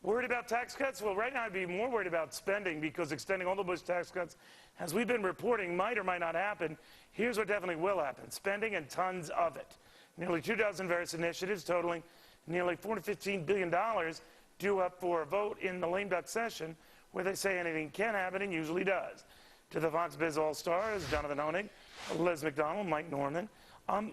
Worried about tax cuts? Well, right now I'd be more worried about spending, because extending all the Bush tax cuts, as we've been reporting, might or might not happen. Here's what definitely will happen: spending, and tons of it. Nearly 2 dozen various initiatives totaling nearly $415 billion due up for a vote in the lame duck session, where they say anything can happen and usually does. To the Fox Biz All-Stars, Jonathan Hoenig, Liz McDonald, Mike Norman.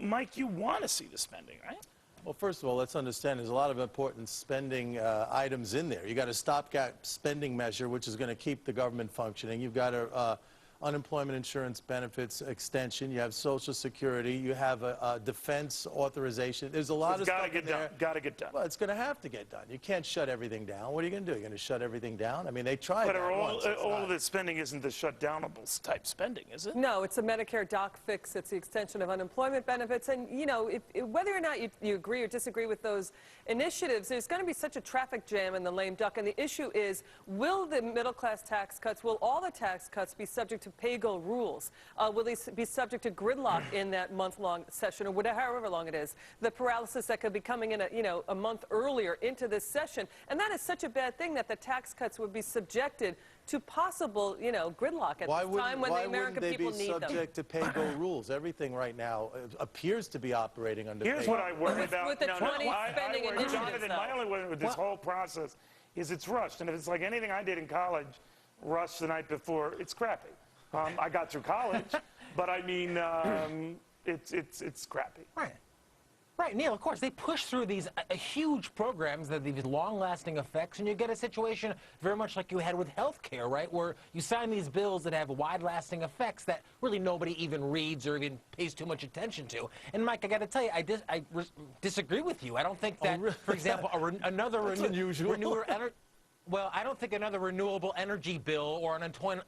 Mike, you want to see the spending, right? Well, first of all, let's understand there's a lot of important spending items in there. You got a stopgap spending measure, which is going to keep the government functioning. You've got a unemployment insurance benefits extension. You have Social Security. You have a defense authorization. There's a lot of stuff in there. Got to get done. Well, it's going to have to get done. You can't shut everything down. What are you going to do? You're going to shut everything down? I mean, they tried that once. But all of this spending isn't the shutdownable type spending, is it? No, it's a Medicare doc fix. It's the extension of unemployment benefits. And, you know, whether or not you agree or disagree with those initiatives, there's going to be such a traffic jam in the lame duck. And the issue is, will the middle-class tax cuts, will all the tax cuts be subject to pay-go rules? Will they be subject to gridlock in that month-long session, or whatever, however long it is? The paralysis that could be coming in, a month earlier into this session, and that is such a bad thing that the tax cuts would be subjected to possible, gridlock at this time when the American people need them. Why wouldn't they be subject to pay-go rules? Everything right now appears to be operating under Here's what I worry about. With the 20 spending initiatives, Jonathan, my only worry with this whole process is it's rushed, and if it's like anything I did in college, rushed the night before, it's crappy. I got through college, but I mean, it's crappy. Right. Right, Neil, of course, they push through these huge programs that have these long-lasting effects, and you get a situation very much like you had with health care, right, where you sign these bills that have wide-lasting effects that really nobody even reads or even pays too much attention to. And, Mike, I got to tell you, I disagree with you. I don't think that, for example, another Well, I don't think another renewable energy bill or unemployment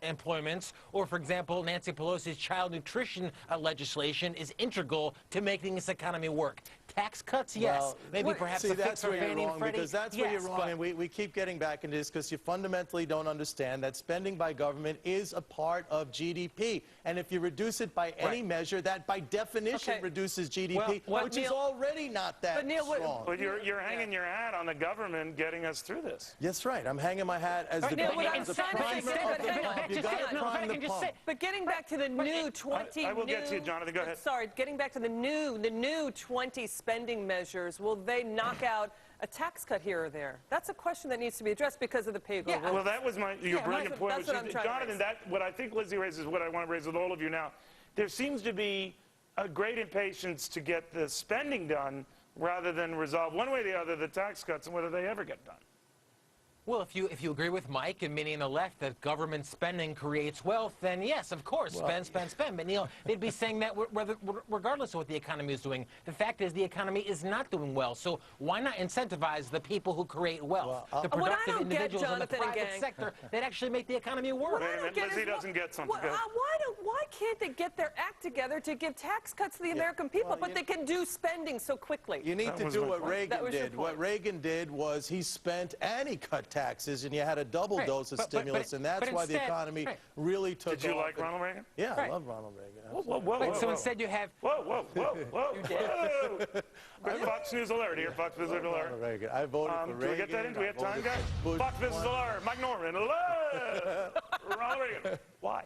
employments or, for example, Nancy Pelosi's child nutrition legislation is integral to making this economy work. Tax cuts, yes. Well, maybe perhaps a fix for Fannie and Freddie. Because that's where you're wrong, and we keep getting back into this because you fundamentally don't understand that spending by government is a part of GDP. And if you reduce it by any measure, that by definition reduces GDP, which is already not that strong. But you're hanging your hat on the government getting us through this. Yes, right. I'm hanging my hat as the government as a primer of the pump. You got to prime the pump. But getting back to the new 20 I will get to you, Jonathan. Go ahead. Sorry, getting back to the new 20 spending measures, will they knock out a tax cut here or there? That's a question that needs to be addressed because of the pay-go rules. Well, that was your brilliant point. That's what I'm trying to raise. What I think Lizzie raises, what I want to raise with all of you now. There seems to be a great impatience to get the spending done rather than resolve one way or the other the tax cuts and whether they ever get done. Well, if you agree with Mike and many on the left that government spending creates wealth, then yes, of course, spend. But Neil, they'd be saying that regardless of what the economy is doing. The fact is the economy is not doing well. So why not incentivize the people who create wealth, the productive individuals in the private sector that actually make the economy work? Lizzie doesn't get something. Why can't they get their act together to give tax cuts to the American people, but they can do spending so quickly? You need to do what Reagan did. What Reagan did was he spent and he cut taxes, and you had a double dose of stimulus, and that's why the economy really took off. Did you like Ronald Reagan? Yeah, I love Ronald Reagan. Whoa, so instead you have... Whoa. Fox News alert here, Fox News alert. Reagan. I voted for Reagan. Can we get that in? Do we have time, guys? Fox Business alert. Mike Norman alert. Ronald Reagan. Why?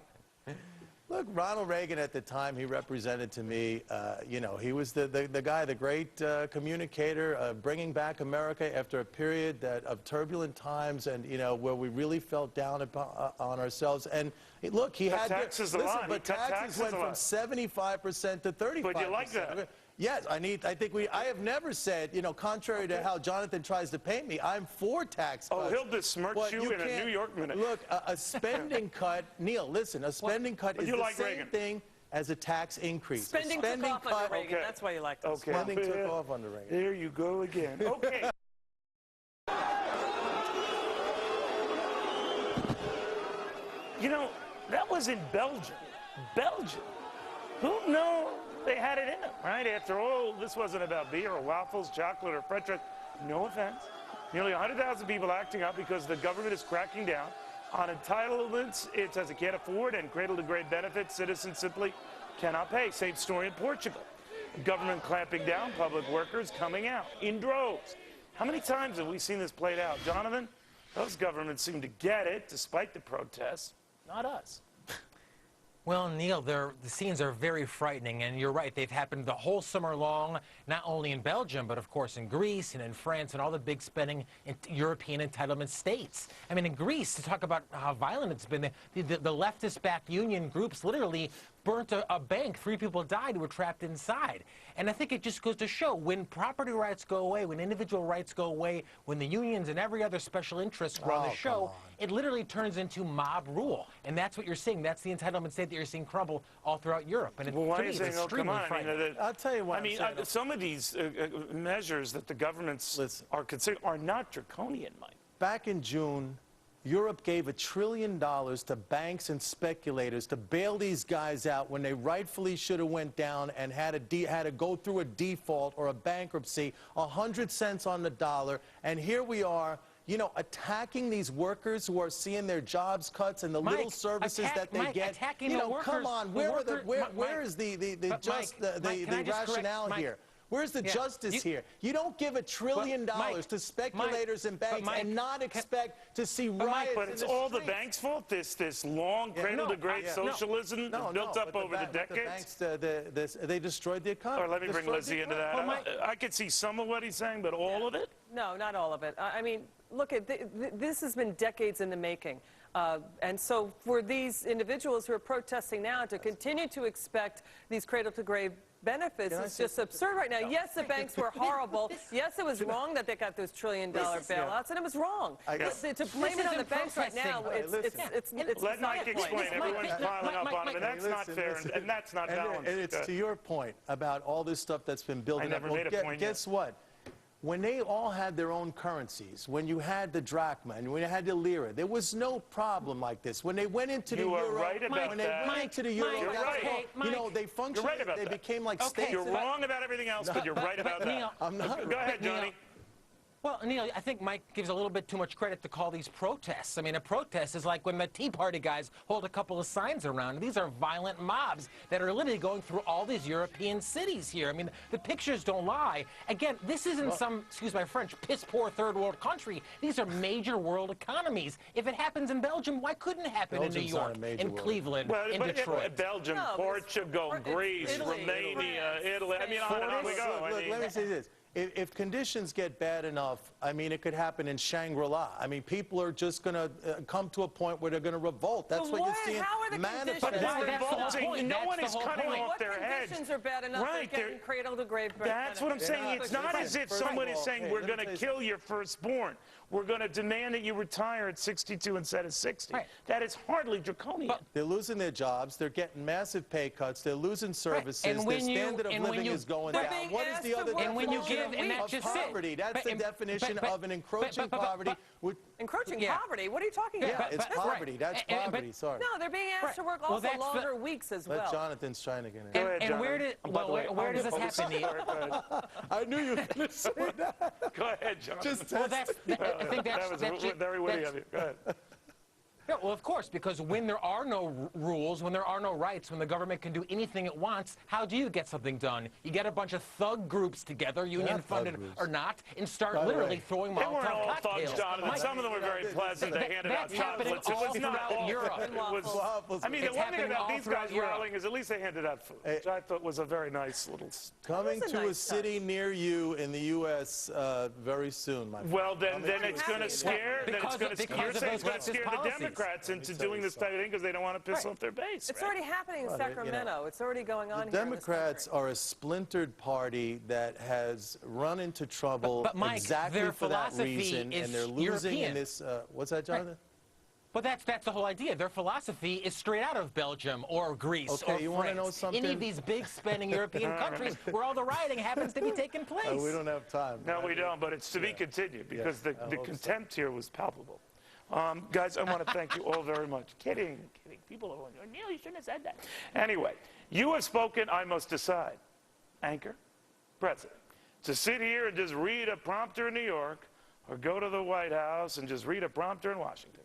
Look, Ronald Reagan at the time, he represented to me, he was the guy, the great communicator, bringing back America after a period of turbulent times and, where we really felt down on ourselves. And look, he had taxes a lot. But taxes went from 75% to 35%. But you like that? Yes, I have never said, contrary to how Jonathan tries to paint me, I'm for tax cuts. Oh, he'll besmirch you in a New York minute. Look, a spending cut, Neil, listen, a spending cut is the same thing as a tax increase. Spending took off under Reagan. That's why you like this. Spending took off under Reagan. There you go again. Okay. That was in Belgium. Belgium. Who knew they had it in them, right? After all, this wasn't about beer or waffles, chocolate or French fries. No offense. Nearly 100,000 people acting up because the government is cracking down on entitlements it says it can't afford and cradle-to-grave benefits citizens simply cannot pay. Same story in Portugal. Government clamping down, public workers coming out in droves. How many times have we seen this played out? Jonathan, those governments seem to get it, despite the protests. Not us. Well, Neil, the scenes are very frightening, and you're right. They've happened the whole summer long, not only in Belgium, but of course in Greece and in France and all the big spending in European entitlement states. I mean, in Greece, to talk about how violent it's been, the leftist-backed union groups literally burnt a bank. 3 people died who were trapped inside. And I think it just goes to show when property rights go away, when individual rights go away, when the unions and every other special interest run the show, it literally turns into mob rule. And that's what you're seeing. That's the entitlement state that you're seeing crumble all throughout Europe. And Well, why to are me, you saying, it's oh, come extremely on? frightening. I'll tell you what. I mean, some of these measures that the governments are considering are not draconian, Mike. Back in June, Europe gave $1 trillion to banks and speculators to bail these guys out when they rightfully should have went down and had to go through a default or a bankruptcy, 100 cents on the dollar. And here we are, you know, attacking these workers who are seeing their jobs cuts and the little services that they get. You know, come on, where is the rationale here? Where's the justice here? You don't give $1 trillion to speculators and banks and not expect to see riots. But it's all the banks' fault. This long cradle-to-grave socialism built up over the decades. They destroyed the economy. Or let me bring Lizzie into that. I could see some of what he's saying, but all of it? No, not all of it. I mean, look, this has been decades in the making. And so for these individuals who are protesting now to continue to expect these cradle-to-grave benefits is just absurd right now. Yes, the banks were horrible. Yes, it was wrong that they got those $1 trillion bailouts, and it was wrong. To blame it on the banks right now, it's let Mike explain. Everyone's piling up on him, and that's not fair, and that's not balanced. And it's to your point about all this stuff that's been building up. I never made a point yet. Guess what? When they all had their own currencies, when you had the drachma and when you had the lira, there was no problem like this. When they went into the euro, when they went into the euro, you know, they functioned, they became like states. You're wrong about everything else, but you're right about that. I'm not. Go ahead, Johnny. Well, Neil, I think Mike gives a little bit too much credit to call these protests. I mean, a protest is like when the Tea Party guys hold a couple of signs around. These are violent mobs that are literally going through all these European cities here. I mean, the pictures don't lie. Again, this isn't some, excuse my French, piss-poor third-world country. These are major world economies. If it happens in Belgium, why couldn't it happen in New York, in Cleveland, in Detroit? Belgium, Portugal, Greece, Romania, Italy. I mean, on and on we go. Look, let me say this. If conditions get bad enough, I mean, it could happen in Shangri-La. I mean, people are just going to come to a point where they're going to revolt. That's what you're seeing manifest. But they're revolting. No one is cutting off their heads. What conditions are bad enough for getting cradle-to-grave benefits? That's what I'm saying. It's not as if someone is saying, we're going to kill your firstborn. We're going to demand that you retire at 62 instead of 60. That is hardly draconian. They're losing their jobs. They're getting massive pay cuts. They're losing services. Their standard of living is going down. What is the other definition of poverty? That's the definition of an encroaching poverty. Encroaching poverty? What are you talking about? Yeah, it's poverty. That's poverty. Sorry. No, they're being asked to work also longer weeks as well. Let Jonathan's trying to get in. Go ahead, and where does this happen, Neil? I knew you were going to say that. Go ahead, Jonathan. I think that was very witty of you. Go ahead. Yeah, well, of course, because when there are no rules, when there are no rights, when the government can do anything it wants, how do you get something done? You get a bunch of thug groups together, union-funded or not, and start literally throwing Molotov cocktails. They weren't all thugs, Jonathan. Some of them were very pleasant. They handed out chocolates. It was not all Europe. I mean, the one thing about these guys rallying is at least they handed out food, which I thought was a very nice little... Coming to a city near you in the U.S. Very soon, my friend. Well, then it's going to scare... You're saying it's going to scare the Democrats into doing this type of thing because they don't want to piss off their base. It's already happening in Sacramento. It's already going on here. The Democrats are a splintered party that has run into trouble exactly for that reason, and they're losing in this. What's that, Jonathan? But that's the whole idea. Their philosophy is straight out of Belgium or Greece or France. You want to know something? Any of these big spending European countries where all the rioting happens to be taking place. We don't have time. No, we don't, but it's to be continued because the contempt here was palpable. Guys, I want to thank you all very much. Kidding. People are going, Neil, you shouldn't have said that. Anyway, you have spoken, I must decide. Anchor, president. To sit here and just read a prompter in New York or go to the White House and just read a prompter in Washington.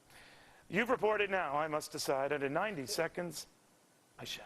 You've reported now, I must decide, and in 90 seconds, I shall.